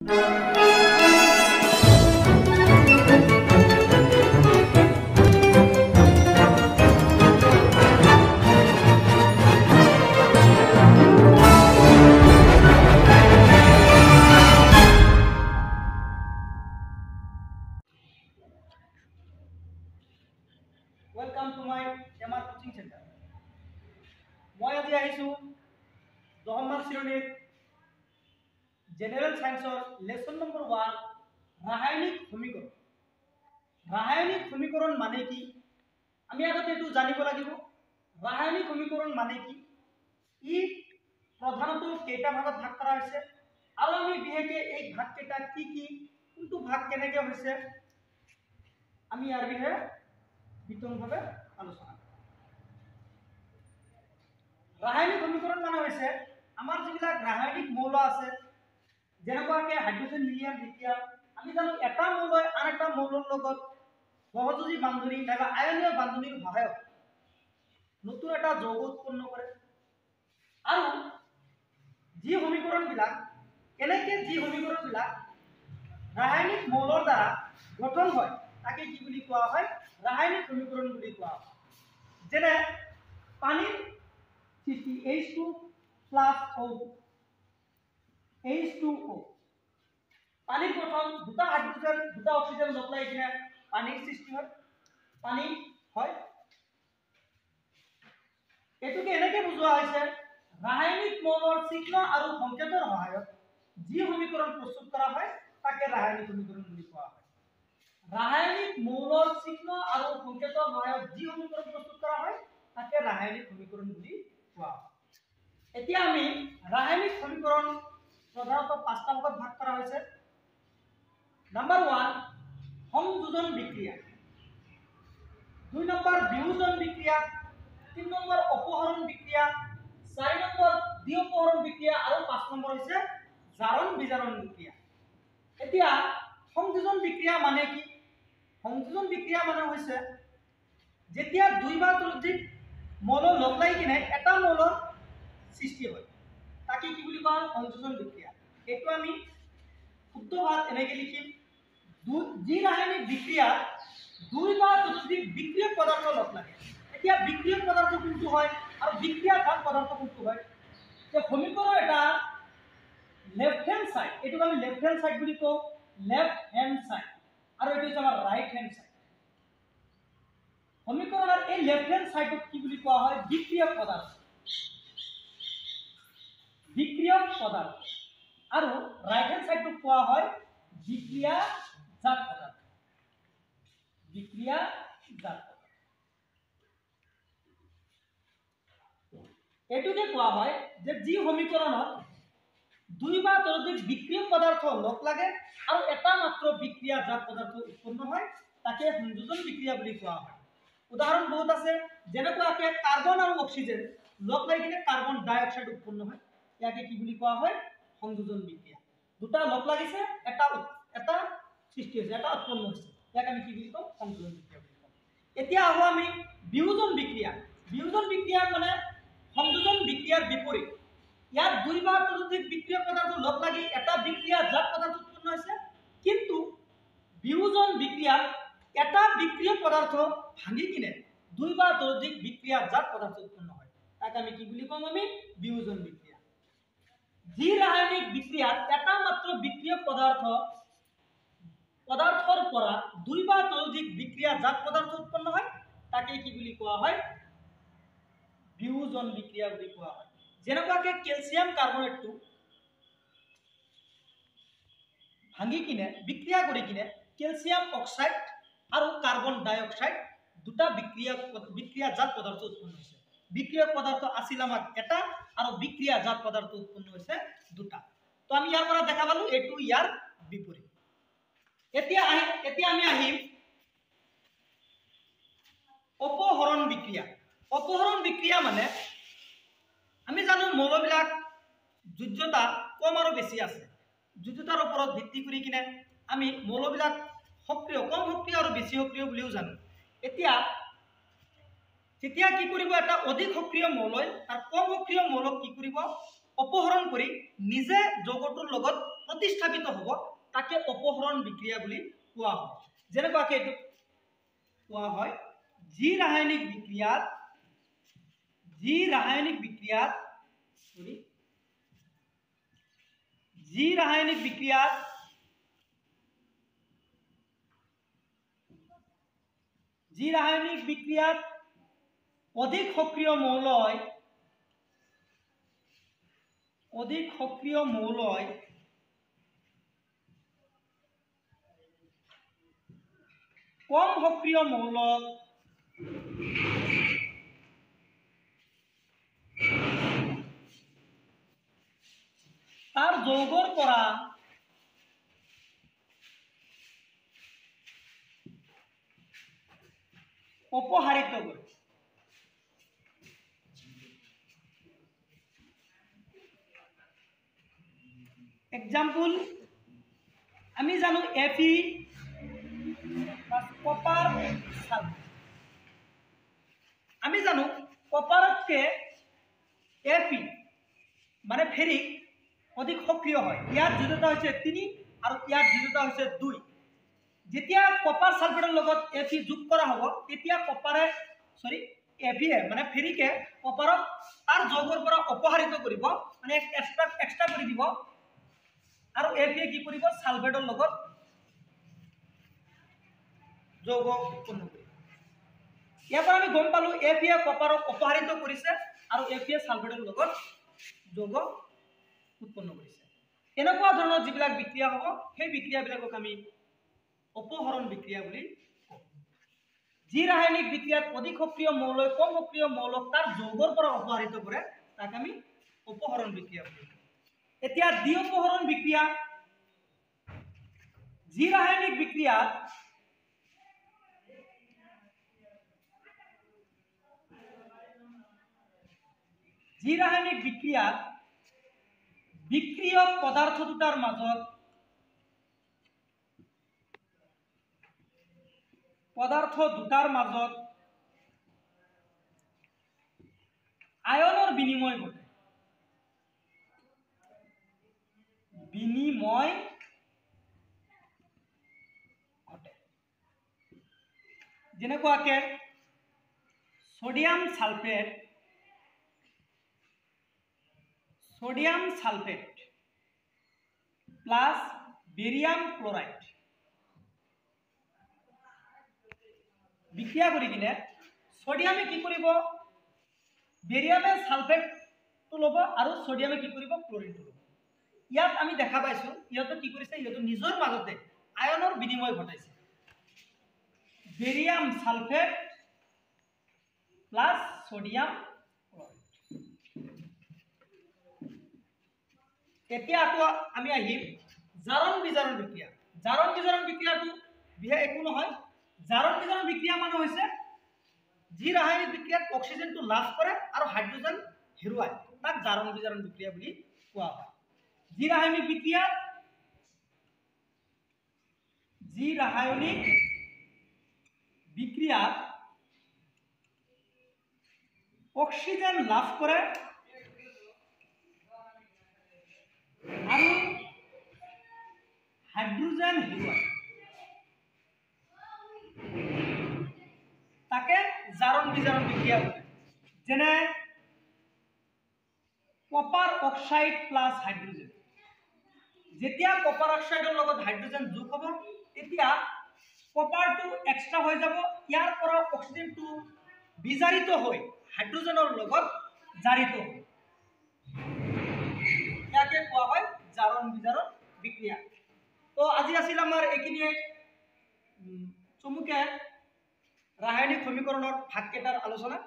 Welcome to my MR coaching center. মই আজি আহিছো 10 মাৰ্ক শ্ৰেণীৰ জেনেৰেল সায়েন্সৰ লেসন নম্বৰ 1 ৰাসায়নিক সমীকৰণ। ৰাসায়নিক সমীকৰণ মানে কি আমি আগতে এটো জানিব লাগিব। ৰাসায়নিক সমীকৰণ মানে কি ই প্ৰধানতঃ কেইটা ভাগত ভাগ কৰা হৈছে আৰু আমি বিহেকে এই ভাগ কেইটা কি কি কোনটো ভাগ কেনেকৈ হৈছে আমি ইয়াৰ বিষয়ে বিতংভাৱে আলোচনা। ৰাসায়নিক সমীকৰণ মানে হৈছে আমাৰ যিবিলাক ৰাসায়নিক মৌল আছে যেনেকুৱাকে হাইড্ৰোজেন হিলিয়াম লিথিয়াম আমি জানো এটা মৌলই আন এটা মৌলৰ লগত সহযোগী বান্ধনী নাইবা আয়নীয় বান্ধনীৰ সহায়ত নতুন এটা যৌগ উৎপন্ন কৰে আৰু যি সমীকৰণবিলাক ৰাসায়নিক মৌলৰ দ্বাৰা গঠন হয় তাকে কি বুলি কোৱা হয় ৰাসায়নিক সমীকৰণ বুলি কোৱা হয়। যেনে পানীৰ সৃষ্টি H2 + O2 H2O পানীৰ গঠন দুটা হাইড্ৰোজেন দুটা অক্সিজেন লগ লাগি কিনে পানীৰ সৃষ্টি হয় পানী হয়। এটোকে এনেকে বুজোৱা হৈছে ৰাসায়নিক মৌলৰ চিহ্ন আৰু সংকেতৰ সহায়ত যি সমীকৰণ প্ৰস্তুত কৰা হয় তাকে ৰাসায়নিক সমীকৰণ বুলি কোৱা হয়। ৰাসায়নিক মৌলৰ চিহ্ন আৰু সংকেতৰ সহায়ত যি সমীকৰণ প্ৰস্তুত কৰা হয় তাকে ৰাসায়নিক সমীকৰণ বুলি কোৱা হয়। এতিয়া আমি ৰাসায়নিক সমীকৰণ প্ৰধানতঃ পাঁচটা ভাগত ভাগ কৰা হৈছে। নাম্বাৰ 1 সংযোজন বিক্ৰিয়া, 2 নম্বৰ বিয়োজন বিক্ৰিয়া, 3 নম্বৰ অপহৰণ বিক্ৰিয়া, 4 নম্বৰ দ্বিঅপহৰণ বিক্ৰিয়া আৰু 5 নম্বৰ হৈছে জাৰণ বিজাৰণ বিক্রিয়া। এতিয়া সংযোজন বিক্রিয়া মানে কি সংযোজন বিক্রিয়া মানে হৈছে যেতিয়া দুই বা ততোধিক মৌল লগ লাগি কিনে এটা মৌলৰ সৃষ্টি হয় তাকে কি বুলি কোৱা হয় সংযোজন বিক্ৰিয়া। এটো আমি শুদ্ধ ভাগ এনেকে লিখিম যি ৰাসায়নিক বিক্ৰিয়া দুই বা ততোধিক বিক্ৰিয়ক পদাৰ্থ লগ লাগে। এতিয়া বিক্ৰিয়ক পদাৰ্থ কোনটো হয় আৰু বিক্ৰিয়াকাৰক পদাৰ্থ কোনটো হয় যে সমীকৰণ এটা লেফট হ্যান্ড সাইড এটো আমি লেফট হ্যান্ড সাইড বুলি কও লেফট হ্যান্ড সাইড আৰু এটো হৈছে আমাৰ ৰাইট হ্যান্ড সাইড। সমীকৰণৰ এই লেফট হ্যান্ড সাইডক কি বুলি কোৱা হয় বিক্ৰিয়ক পদাৰ্থ আৰু ৰাইট হ্যান্ড সাইডক কোৱা হয় বিক্ৰিয়াজাত পদাৰ্থ এটোকে কোৱা হয় যে যি সমীকৰণত দুই বা ততোধিক বিক্ৰিয়ক পদাৰ্থ লগ লাগে আৰু এটা মাত্ৰ বিক্ৰিয়াজাত পদাৰ্থ উৎপন্ন হয় তাকে সংযোজন বিক্ৰিয়া বুলি কোৱা হয়। উদাহৰণ বহুত আছে যেনেকুৱাকে কাৰ্বন আৰু অক্সিজেন লগ লাগি কিনে কাৰ্বন ডাই অক্সাইড উৎপন্ন হয় ইয়াকে কি বুলি কোৱা হয় সংযোজন বিক্রিয়া। দুটা লগ লাগিছে এটা সৃষ্টি হৈছে এটা উৎপন্ন হৈছে ইয়াক আমি কি বুলি কওঁ সংযোজন বিক্রিয়া বুলি কওঁ। এতিয়া আহো আমি বিয়োজন বিক্রিয়া। বিয়োজন বিক্রিয়া মানে সংযোজন বিক্ৰিয়াৰ বিপৰীত। ইয়াত দুই বা ততোধিক বিক্ৰিয়ক পদাৰ্থ লগ লাগি এটা বিক্ৰিয়াজাত পদাৰ্থ উৎপন্ন হৈছে কিন্তু বিয়োজন বিক্ৰিয়াত এটা বিক্ৰিয়ক পদাৰ্থ ভাঙি কিনে দুই বা ততোধিক বিক্ৰিয়াজাত পদাৰ্থ উৎপন্ন হয় তাক আমি কি বুলি কম আমি বিয়োজন বিক্ৰিয়া। যি ৰাসায়নিক বিক্ৰিয়াত এটা মাত্ৰ বিক্ৰিয়ক পদাৰ্থৰ পৰা দুই বা ততোধিক বিক্ৰিয়াজাত পদাৰ্থ উৎপন্ন হয় তাকে কি বুলি কোৱা হয় বিয়োজন বিক্ৰিয়া বুলি কোৱা হয়। যেনেকুৱাকে ক্যালসিয়াম কাৰ্বনেটটো ভাঙি কিনে বিক্ৰিয়া কৰি কিনে ক্যালসিয়াম অক্সাইড আৰু কাৰ্বন ডাই অক্সাইড দুটা বিক্ৰিয়াজাত পদাৰ্থ উৎপন্ন হৈছে। বিক্ৰিয়ক পদাৰ্থ আছিল আমাৰ এটা আৰু বিক্ৰিয়াজাত পদাৰ্থ উৎপন্ন হৈছে দুটা। তো আমি ইয়াৰ পৰা দেখা পালো এটো ইয়াৰ বিপৰীত। এতিয়া আমি আহিম অপহৰণ বিক্ৰিয়া। অপহৰণ বিক্ৰিয়া মানে আমি জানো মৌলবিলাক যোজ্যতা কম আৰু বেছি আছে। যোজ্যতাৰ ওপৰত ভিত্তি কৰি কিনে আমি মৌলবিলাক সক্ৰিয় কম সক্ৰিয় আৰু বেছি সক্ৰিয় বুলিও জানো। এতিয়া যেতিয়া কি কৰিব এটা অধিক সক্ৰিয় মৌলই আৰু কম সক্ৰিয় মৌলক কি কৰিব অপহৰণ কৰি নিজে যৌগটোৰ লগত প্ৰতিস্থাপিত হ'ব তাকে অপহৰণ বিক্ৰিয়া বুলি কোৱা হয়। যেনেকুৱাকৈ এইটো কোৱা হয় যি ৰাসায়নিক বিক্ৰিয়াত অধিক সক্ৰিয় মৌলই কম সক্ৰিয় মৌলক তাৰ যৌগৰ পৰা অপসাৰিত কৰে। এক্সাম্পল আমি জানো Fe কপাৰ সালফেট। আমি জানো কপাৰতকে Fe মানে ফেৰিক অধিক সক্রিয় হয়। ইয়ার যোগ্যতা হচ্ছে 3 আর ইয়ার যোগ্যতা হচ্ছে 2। যেতিয়া কপার সালফেটের লগত Fe যোগ করা হব তেতিয়া কপারে Fe মানে ফেরিকে কপারক তার যৌগৰ পৰা অপসাৰিত কৰিব, মানে এক্সট্ৰা কৰি দিব, আৰু Fe কি কৰিব সালফেটেৰ লগত যৌগ উৎপন্ন কৰিব। ইয়াৰ পৰা আমি গম পালো Fe কপাৰক অপসাৰিত কৰিছে আৰু Fe সালফেটেৰ লগত যৌগ উৎপন্ন কৰিছে। এনেকুৱা ধৰণৰ যিবিলাক বিক্ৰিয়া হ'ব সেই বিক্ৰিয়াবিলাকক আমি অপহৰণ বিক্ৰিয়া বুলি কওঁ। যি ৰাসায়নিক বিক্ৰিয়াত অধিক সক্ৰিয় মৌলই কম সক্ৰিয় মৌলক তাৰ যৌগৰ পৰা অপসাৰিত কৰে তাক আমি অপহৰণ বিক্ৰিয়া বুলি কওঁ। এতিয়া দ্বি অপহৰণ বিক্ৰিয়া, যি ৰাসায়নিক বিক্ৰিয়াত বিক্ৰিয়ক পদাৰ্থ দুটাৰ মাজত আয়নৰ বিনিময় ঘটে। যেনেকুৱাকে sodium sulphate plus barium chloride বিক্ৰিয়া কৰি কিনে সোডিয়ামে কি কৰিব বেৰিয়ামে সালফেটটো ল'ব আৰু সোডিয়ামে কি কৰিব ক্লোৰিনটো ল'ব। ইয়াত আমি দেখা পাইছো ইহঁতে কি কৰিছে, ইহঁতে নিজৰ মাজতে আয়নৰ বিনিময় ঘটাইছে। Barium sulphate plus sodium chloride. এতিয়া আকৌ আমি আহিম জাৰণ বিজাৰণ বিক্ৰিয়া। জাৰণ বিজাৰণ বিক্ৰিয়াটো বিশেষ একো নহয়। জাৰণ বিজাৰণ বিক্ৰিয়া মানে হৈছে যি ৰাসায়নিক বিক্ৰিয়াত অক্সিজেনটো লাভ কৰে আৰু হাইড্ৰোজেন হেৰুৱায় তাক জাৰণ বিজাৰণ বিক্ৰিয়া বুলি কোৱা হয়। যি ৰাসায়নিক বিক্ৰিয়াত অক্সিজেন লাভ কৰে আৰু হাইড্ৰোজেন হেৰুৱায় তাকে জাৰণ বিজাৰণ বিক্ৰিয়া বলে। যেনে কপাৰ অক্সাইড প্লাস হাইড্ৰোজেন, যেতিয়া কপাৰ অক্সাইডৰ লগত হাইড্ৰোজেন যোগ হ'ব তেতিয়া কপাৰটো এক্সট্ৰা হৈ যাব, ইয়াৰ পৰা অক্সিজেনটো বিজাৰিত হৈ হাইড্ৰোজেনৰ লগত জাৰিত হ'ব। ইয়াকে কোৱা হয় জাৰণ বিজাৰণ বিক্ৰিয়া। তো আজি আছিল আমাৰ এইখিনিয়ে চমুকে ৰাসায়নিক সমীকৰণৰ ভাগ কেইটাৰ আলোচনা।